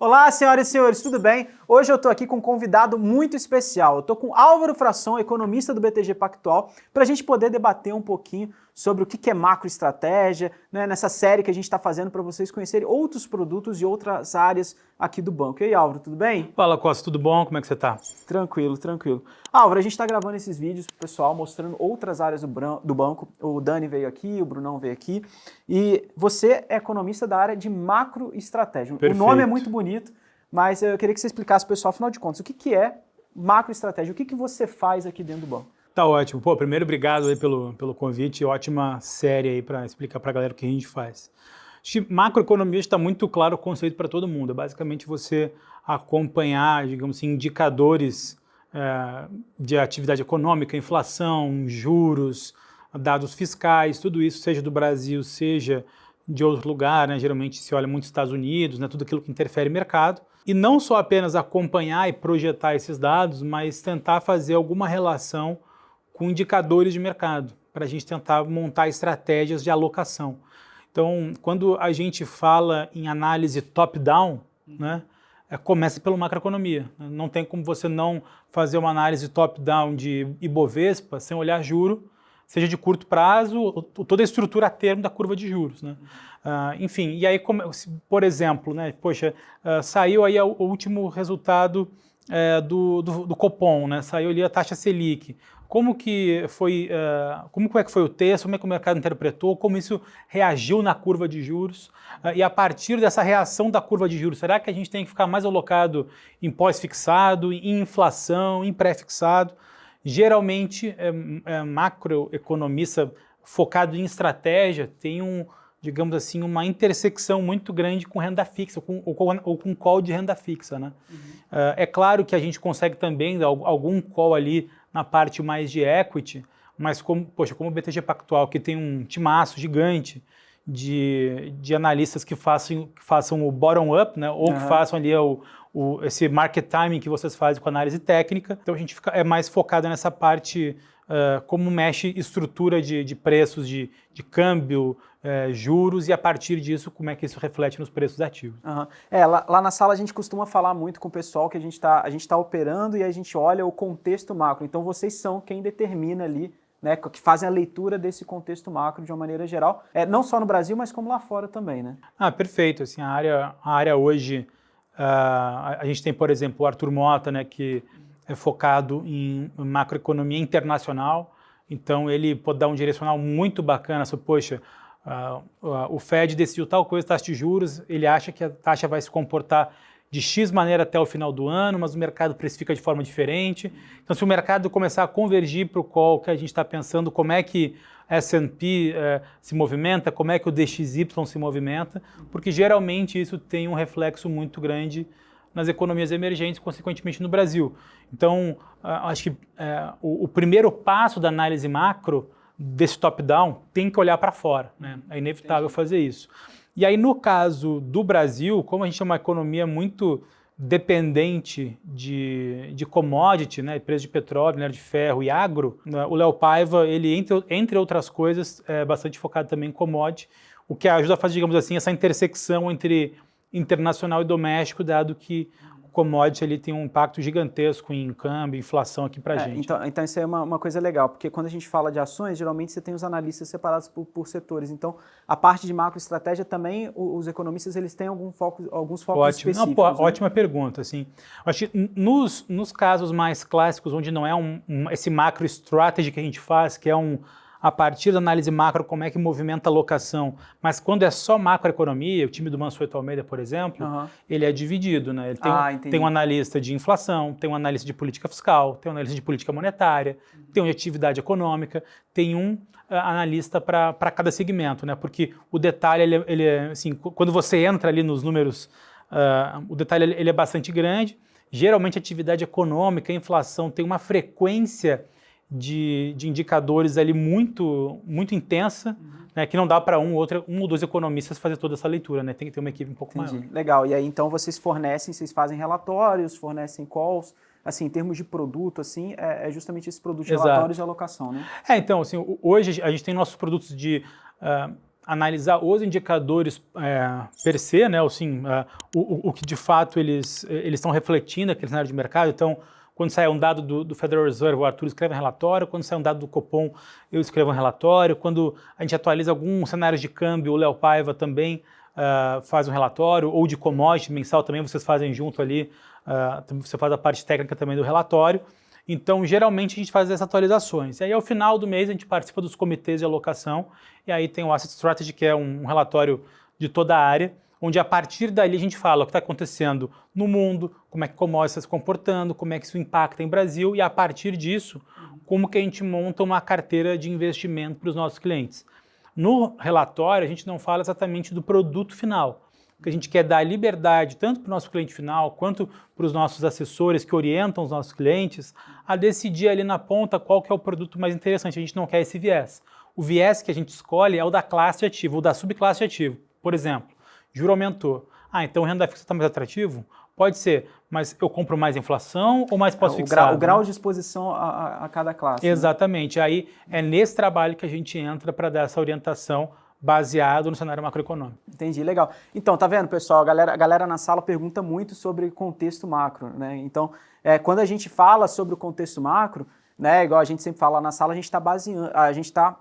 Olá, senhoras e senhores, tudo bem? Hoje eu estou aqui com um convidado muito especial. Eu estou com Álvaro Frasson, economista do BTG Pactual, para a gente poder debater um pouquinho sobre o que é macroestratégia, né, nessa série que a gente está fazendo para vocês conhecerem outros produtos e outras áreas aqui do banco. E aí, Álvaro, tudo bem? Fala, Costa, tudo bom? Como é que você está? Tranquilo, tranquilo. Álvaro, a gente está gravando esses vídeos pro pessoal, mostrando outras áreas do banco. O Dani veio aqui, o Brunão veio aqui. E você é economista da área de macroestratégia. Perfeito. O nome é muito bonito, mas eu queria que você explicasse para o pessoal, afinal de contas, o que é macroestratégia? O que você faz aqui dentro do banco? Tá ótimo. Pô, primeiro, obrigado aí pelo convite. Ótima série aí para explicar para a galera o que a gente faz. Acho que macroeconomia está muito claro o conceito para todo mundo. É basicamente você acompanhar, digamos assim, indicadores de atividade econômica, inflação, juros, dados fiscais, tudo isso, seja do Brasil, seja de outro lugar, né? Geralmente se olha muito Estados Unidos, né? Tudo aquilo que interfere no mercado. E não só apenas acompanhar e projetar esses dados, mas tentar fazer alguma relação com indicadores de mercado, para a gente tentar montar estratégias de alocação. Então, quando a gente fala em análise top-down, né, começa pela macroeconomia. Não tem como você não fazer uma análise top-down de Ibovespa sem olhar juro, seja de curto prazo, toda a estrutura a termo da curva de juros, né? Enfim, e aí, por exemplo, né, poxa, saiu aí o último resultado do Copom, né? Saiu ali a taxa Selic. Como que foi, como é que foi o texto, como é que o mercado interpretou, como isso reagiu na curva de juros, e a partir dessa reação da curva de juros, será que a gente tem que ficar mais alocado em pós-fixado, em inflação, em pré-fixado? Geralmente, macroeconomista focado em estratégia tem digamos assim, uma intersecção muito grande com renda fixa, ou com call de renda fixa, né? Uhum. É claro que a gente consegue também dar algum call ali na parte mais de equity, mas como o BTG Pactual, que tem um timaço gigante de analistas que façam o bottom-up, né, ou que façam ali esse market timing que vocês fazem com análise técnica, então a gente é mais focado nessa parte, como mexe estrutura de preços de câmbio, juros, e a partir disso, como é que isso reflete nos preços ativos. Uhum. Lá na sala a gente costuma falar muito com o pessoal que a gente tá operando e a gente olha o contexto macro. Então vocês são quem determina ali, né, que fazem a leitura desse contexto macro de uma maneira geral, não só no Brasil, mas como lá fora também, né? Perfeito. Assim, a área hoje, a gente tem, por exemplo, o Arthur Mota, né, que é focado em macroeconomia internacional, então ele pode dar um direcional muito bacana sobre, poxa, o Fed decidiu tal coisa, taxa de juros, ele acha que a taxa vai se comportar de X maneira até o final do ano, mas o mercado precifica de forma diferente. Então, se o mercado começar a convergir para o call que a gente está pensando, como é que S&P se movimenta, como é que o DXY se movimenta, porque geralmente isso tem um reflexo muito grande nas economias emergentes, consequentemente no Brasil. Então, acho que o primeiro passo da análise macro desse top-down tem que olhar para fora, né? É inevitável fazer isso. E aí, no caso do Brasil, como a gente é uma economia muito dependente de commodity, né, preço de petróleo, minério de ferro e agro, né, o Léo Paiva, ele, entre outras coisas, é bastante focado também em commodity, o que ajuda a fazer, digamos assim, essa intersecção entre internacional e doméstico, dado que o commodity ali tem um impacto gigantesco em câmbio, inflação aqui para a gente. Então isso aí é uma coisa legal, porque quando a gente fala de ações, geralmente você tem os analistas separados por setores. Então, a parte de macroestratégia também, os economistas, eles têm alguns focos específicos. Né? Ótima pergunta. Assim. Acho que nos casos mais clássicos, onde não é esse macroestratégia que a gente faz, que é a partir da análise macro, como é que movimenta a alocação, mas quando é só macroeconomia, o time do Mansueto Almeida, por exemplo, ele é dividido, né? Ele tem um analista de inflação, tem um analista de política fiscal, tem um analista de política monetária, tem um de atividade econômica, tem um analista para cada segmento, né? Porque o detalhe, ele é assim, quando você entra ali nos números, o detalhe ele é bastante grande. Geralmente a atividade econômica, a inflação tem uma frequência de indicadores ali muito intensa, né, que não dá para um ou dois economistas fazer toda essa leitura, né? Tem que ter uma equipe um pouco maior. Legal. E aí então vocês fazem relatórios, fornecem calls, assim, em termos de produto, assim, é justamente esse produto de relatórios e alocação, né? Então, assim, hoje a gente tem nossos produtos de analisar os indicadores per se, né, assim, o que de fato eles estão refletindo aquele cenário de mercado. Então, quando sai um dado do Federal Reserve, o Arthur escreve um relatório. Quando sai um dado do Copom, eu escrevo um relatório. Quando a gente atualiza alguns cenários de câmbio, o Léo Paiva também faz um relatório, ou de commodity mensal também, vocês fazem junto ali, você faz a parte técnica também do relatório. Então, geralmente, a gente faz essas atualizações. E aí, ao final do mês, a gente participa dos comitês de alocação, e aí tem o Asset Strategy, que é um relatório de toda a área, onde a partir dali a gente fala o que está acontecendo no mundo, como é que commodities está se comportando, como é que isso impacta em Brasil, e a partir disso, como que a gente monta uma carteira de investimento para os nossos clientes. No relatório, a gente não fala exatamente do produto final, porque a gente quer dar liberdade tanto para o nosso cliente final, quanto para os nossos assessores que orientam os nossos clientes, a decidir ali na ponta qual que é o produto mais interessante. A gente não quer esse viés. O viés que a gente escolhe é o da classe de ativo, o da subclasse de ativo. Por exemplo, juro aumentou. Então renda fixa está mais atrativo? Pode ser, mas eu compro mais inflação ou mais pós-fixado? O grau de exposição a cada classe. Exatamente. Né? Aí é nesse trabalho que a gente entra para dar essa orientação baseado no cenário macroeconômico. Entendi, legal. Então, tá vendo, pessoal? A galera na sala pergunta muito sobre contexto macro, né? Então, quando a gente fala sobre o contexto macro, né, igual a gente sempre fala na sala, a gente está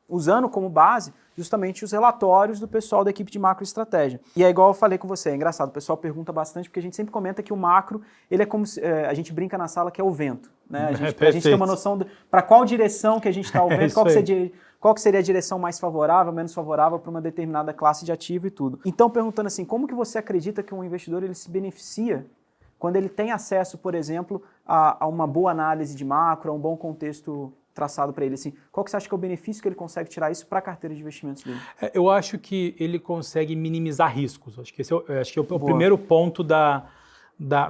usando como base justamente os relatórios do pessoal da equipe de macroestratégia. E é igual eu falei com você, é engraçado, o pessoal pergunta bastante, porque a gente sempre comenta que o macro, ele é como se, a gente brinca na sala que é o vento, né? A gente tem uma noção para qual direção que a gente está o vento, qual que seria a direção mais favorável, menos favorável para uma determinada classe de ativo e tudo. Então, perguntando assim, como que você acredita que um investidor ele se beneficia quando ele tem acesso, por exemplo, a uma boa análise de macro, a um bom contexto traçado para ele? Assim, qual que você acha que é o benefício que ele consegue tirar isso para a carteira de investimentos dele? Eu acho que ele consegue minimizar riscos. Acho que esse é o primeiro ponto da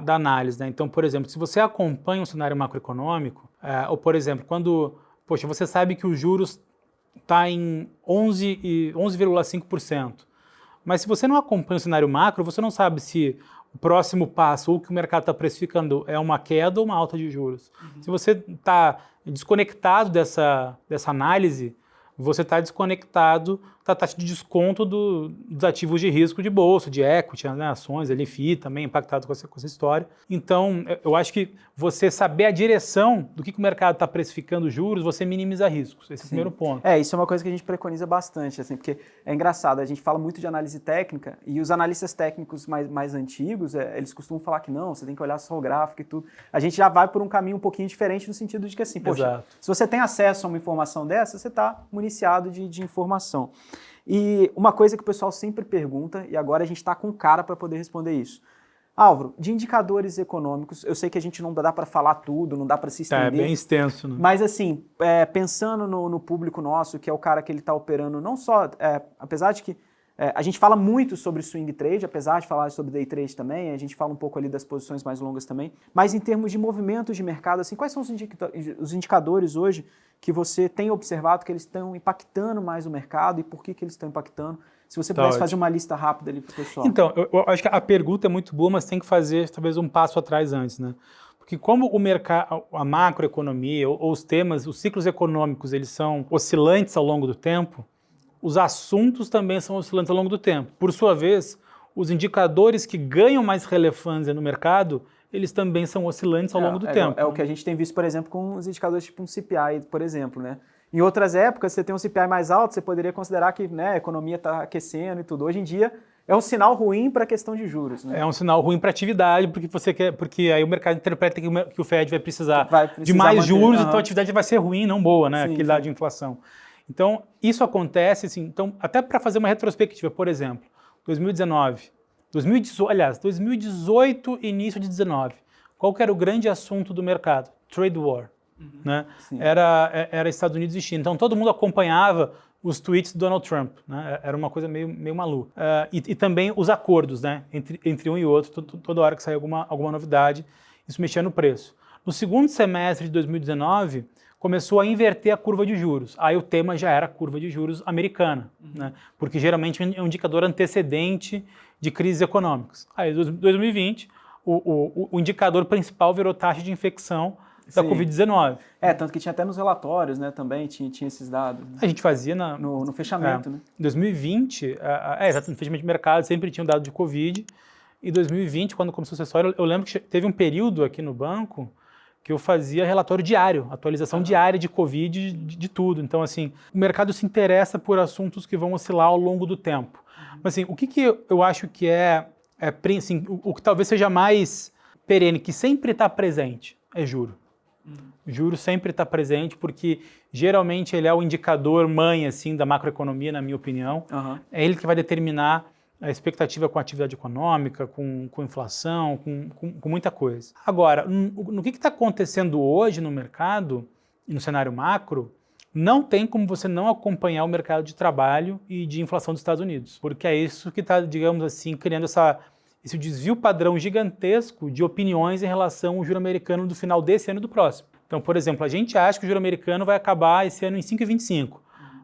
análise. Né? Então, por exemplo, se você acompanha um cenário macroeconômico, ou, por exemplo, quando você sabe que os juros está em 11,5%. Mas se você não acompanha o cenário macro, você não sabe se o próximo passo ou o que o mercado está precificando é uma queda ou uma alta de juros. Se você está desconectado dessa análise, você está desconectado da taxa de desconto dos ativos de risco de bolsa, de equity, né, ações, LFI também impactado com essa história. Então, eu acho que você saber a direção do que o mercado está precificando os juros, você minimiza riscos. Esse é o primeiro ponto. Isso é uma coisa que a gente preconiza bastante, assim, porque é engraçado, a gente fala muito de análise técnica e os analistas técnicos mais antigos, eles costumam falar que não, você tem que olhar só o gráfico e tudo. A gente já vai por um caminho um pouquinho diferente no sentido de que, assim, poxa, se você tem acesso a uma informação dessa, você está municiado de informação. E uma coisa que o pessoal sempre pergunta, e agora a gente está com cara para poder responder isso. Álvaro, de indicadores econômicos, eu sei que a gente não dá para falar tudo, não dá para se estender. É bem extenso, né? Mas assim, pensando no público nosso, que é o cara que ele está operando, não só, apesar de que a gente fala muito sobre swing trade, apesar de falar sobre day trade também, a gente fala um pouco ali das posições mais longas também, mas em termos de movimentos de mercado, assim, quais são os indicadores hoje que você tem observado que eles estão impactando mais o mercado e por que eles estão impactando? Se você pudesse fazer uma lista rápida ali para o pessoal. Então, eu acho que a pergunta é muito boa, mas tem que fazer talvez um passo atrás antes, né? Porque como o mercado, a macroeconomia ou os temas, os ciclos econômicos, eles são oscilantes ao longo do tempo, os assuntos também são oscilantes ao longo do tempo. Por sua vez, os indicadores que ganham mais relevância no mercado, eles também são oscilantes ao longo do tempo. É o que a gente tem visto, por exemplo, com os indicadores tipo um CPI, por exemplo, né? Em outras épocas, você tem um CPI mais alto, você poderia considerar que, né, a economia está aquecendo e tudo. Hoje em dia, é um sinal ruim para a questão de juros. Né? É um sinal ruim para a atividade, porque aí o mercado interpreta que o Fed vai precisar de mais juros, então a atividade vai ser ruim, não boa, né? Aquele dado de inflação. Então, isso acontece, assim, então, até para fazer uma retrospectiva, por exemplo, 2018, início de 19, qual que era o grande assunto do mercado? Trade war. Né? Era Estados Unidos e China. Então, todo mundo acompanhava os tweets do Donald Trump. Né? Era uma coisa meio maluca. E também os acordos, né? entre um e outro, toda hora que saía alguma novidade, isso mexia no preço. No segundo semestre de 2019, começou a inverter a curva de juros. Aí o tema já era a curva de juros americana, né? Porque geralmente é um indicador antecedente de crises econômicas. Aí, em 2020, o indicador principal virou taxa de infecção da Covid-19. Tanto que tinha até nos relatórios, né, também tinha esses dados. Né? A gente fazia no fechamento, né? Em 2020, exatamente, no fechamento de mercado sempre tinha um dado de Covid. Em 2020, quando começou a história, eu lembro que teve um período aqui no banco que eu fazia relatório diário, atualização diária de Covid, de tudo. Então, assim, o mercado se interessa por assuntos que vão oscilar ao longo do tempo. Mas, assim, o que eu acho que assim, o que talvez seja mais perene, que sempre está presente, é juro. Juro sempre está presente porque geralmente ele é o indicador mãe assim, da macroeconomia, na minha opinião. É ele que vai determinar a expectativa com a atividade econômica, com inflação, com muita coisa. Agora, no que está acontecendo hoje no mercado e no cenário macro, não tem como você não acompanhar o mercado de trabalho e de inflação dos Estados Unidos, porque é isso que está, digamos assim, criando esse desvio padrão gigantesco de opiniões em relação ao juro americano do final desse ano e do próximo. Então, por exemplo, a gente acha que o juro americano vai acabar esse ano em 5,25,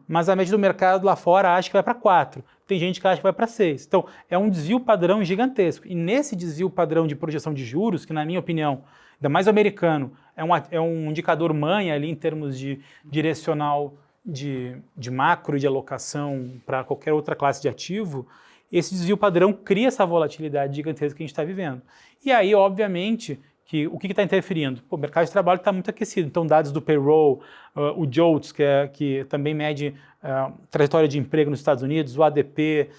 mas a média do mercado lá fora acha que vai para 4. Tem gente que acha que vai para 6. Então, é um desvio padrão gigantesco. E nesse desvio padrão de projeção de juros, que na minha opinião, ainda mais o americano, é um indicador mãe ali em termos de direcional de macro e de alocação para qualquer outra classe de ativo, esse desvio padrão cria essa volatilidade gigantesca que a gente está vivendo. E aí, obviamente, o que está interferindo? O mercado de trabalho está muito aquecido. Então, dados do payroll, o JOLTS, que também mede trajetória de emprego nos Estados Unidos, o ADP,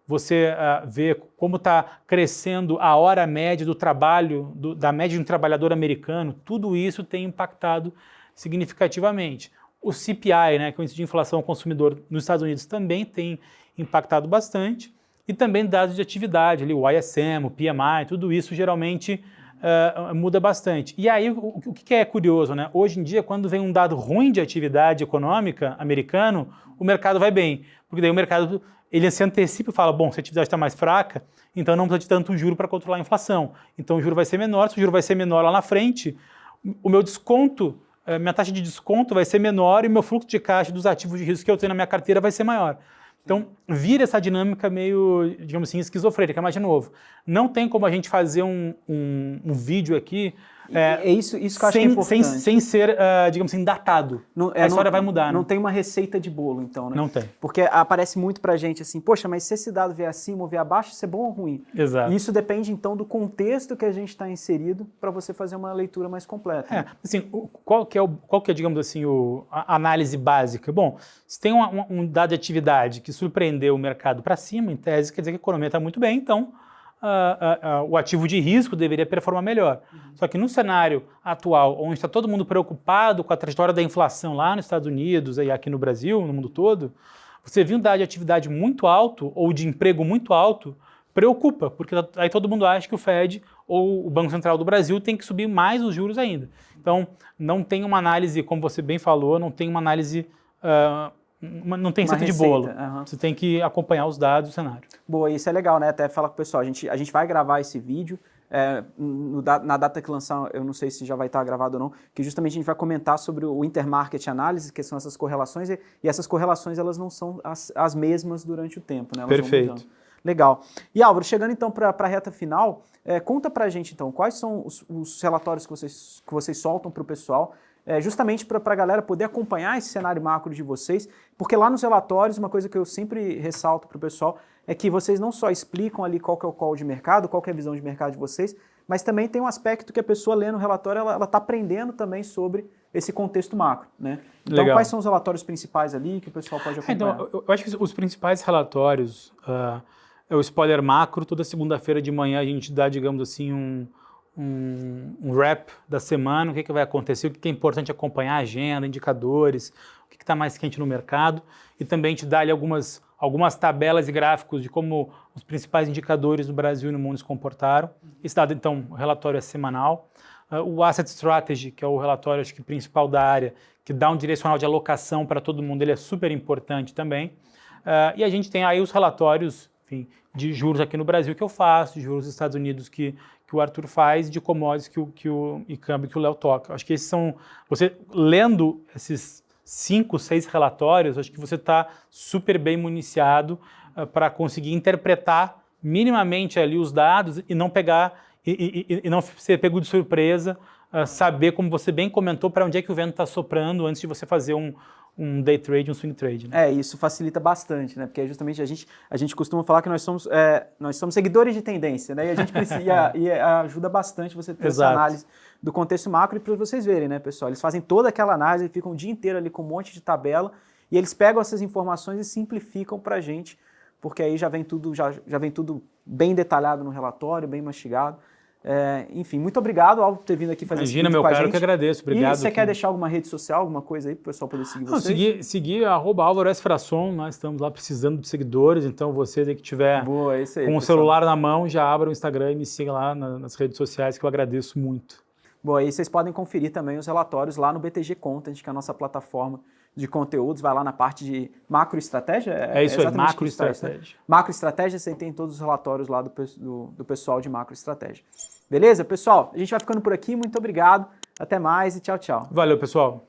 você vê como está crescendo a hora média do trabalho, da média de um trabalhador americano, tudo isso tem impactado significativamente. O CPI, né, que é o índice de inflação ao consumidor nos Estados Unidos, também tem impactado bastante. E também dados de atividade, ali, o ISM, o PMI, tudo isso geralmente muda bastante. E aí, o que é curioso, né? Hoje em dia, quando vem um dado ruim de atividade econômica americano, o mercado vai bem. Porque daí o mercado ele se antecipa e fala, bom, se a atividade está mais fraca, então não precisa de tanto juro para controlar a inflação. Então o juro vai ser menor, se o juro vai ser menor lá na frente, o meu desconto, minha taxa de desconto vai ser menor e o meu fluxo de caixa dos ativos de risco que eu tenho na minha carteira vai ser maior. Então, vira essa dinâmica meio, digamos assim, esquizofrênica, mas de novo, não tem como a gente fazer um vídeo aqui isso que eu acho que é importante. sem ser, digamos assim, datado. A história vai mudar, não né? tem uma receita de bolo, então, né? Não tem. Porque aparece muito pra gente assim, poxa, mas se esse dado vier acima ou vier abaixo, isso é bom ou ruim? Exato. E isso depende, então, do contexto que a gente está inserido para você fazer uma leitura mais completa. Né? Assim, qual que é, digamos assim, a análise básica? Bom, se tem um dado de atividade que surpreendeu o mercado para cima, em tese, quer dizer que a economia está muito bem, então o ativo de risco deveria performar melhor. Só que no cenário atual, onde está todo mundo preocupado com a trajetória da inflação lá nos Estados Unidos e aqui no Brasil, no mundo todo, você viu um dado de atividade muito alto ou de emprego muito alto, preocupa, porque aí todo mundo acha que o Fed ou o Banco Central do Brasil tem que subir mais os juros ainda. Então, não tem uma análise, como você bem falou, não tem uma análise... não tem receita de bolo. Você tem que acompanhar os dados do cenário. Boa, isso é legal, né? Até falar com o pessoal. A gente vai gravar esse vídeo. Na data que lançar, eu não sei se já vai estar gravado ou não, que justamente a gente vai comentar sobre o intermarket analysis, que são essas correlações, e essas correlações elas não são as mesmas durante o tempo, né? Elas Perfeito. vão mudando. Legal. E Álvaro, chegando então para a reta final, conta pra gente então, quais são os relatórios que vocês soltam para o pessoal, justamente para a galera poder acompanhar esse cenário macro de vocês, porque lá nos relatórios, uma coisa que eu sempre ressalto para o pessoal é que vocês não só explicam ali qual que é o call de mercado, qual que é a visão de mercado de vocês, mas também tem um aspecto que a pessoa lê no relatório, ela está aprendendo também sobre esse contexto macro, né? Então, Legal. Quais são os relatórios principais ali que o pessoal pode acompanhar? Então, eu acho que os principais relatórios é o spoiler macro. Toda segunda-feira de manhã a gente dá, digamos assim, um wrap da semana, o que vai acontecer, o que é importante acompanhar, agenda, indicadores, o que está mais quente no mercado, e também te dá ali algumas tabelas e gráficos de como os principais indicadores do Brasil e no mundo se comportaram. Esse dado, então, o relatório é semanal. O Asset Strategy, que é o relatório acho que principal da área, que dá um direcional de alocação para todo mundo, ele é super importante também. E a gente tem aí os relatórios, enfim, de juros aqui no Brasil que eu faço, de juros dos Estados Unidos que o Arthur faz, de commodities e câmbio que o Léo toca. Acho que esses são... Você lendo esses 5, 6 relatórios, acho que você está super bem municiado para conseguir interpretar minimamente ali os dados e não pegar e não ser pego de surpresa saber, como você bem comentou, para onde é que o vento está soprando antes de você fazer um day trade, um swing trade. Né? Isso facilita bastante, né? Porque justamente a gente costuma falar que nós somos seguidores de tendência, né? E a gente precisa, e ajuda bastante você ter essa análise do contexto macro, e para vocês verem, né, pessoal? Eles fazem toda aquela análise, ficam o dia inteiro ali com um monte de tabela, e eles pegam essas informações e simplificam para a gente, porque aí já vem tudo bem detalhado no relatório, bem mastigado. Enfim, muito obrigado, Álvaro, por ter vindo aqui fazer esse vídeo com a gente. Imagina, meu cara, eu que agradeço. Obrigado. E você quer deixar alguma rede social, alguma coisa aí para o pessoal poder seguir vocês? Seguir @AlvaroSFrason, nós estamos lá precisando de seguidores, então você que tiver com o celular na mão, já abra o Instagram e me siga lá nas redes sociais, que eu agradeço muito. Bom, aí vocês podem conferir também os relatórios lá no BTG Content, que é a nossa plataforma de conteúdos, vai lá na parte de macroestratégia. Isso aí, macroestratégia. Né? Macroestratégia, você tem todos os relatórios lá do pessoal de macroestratégia. Beleza, pessoal? A gente vai ficando por aqui, muito obrigado, até mais e tchau, tchau. Valeu, pessoal.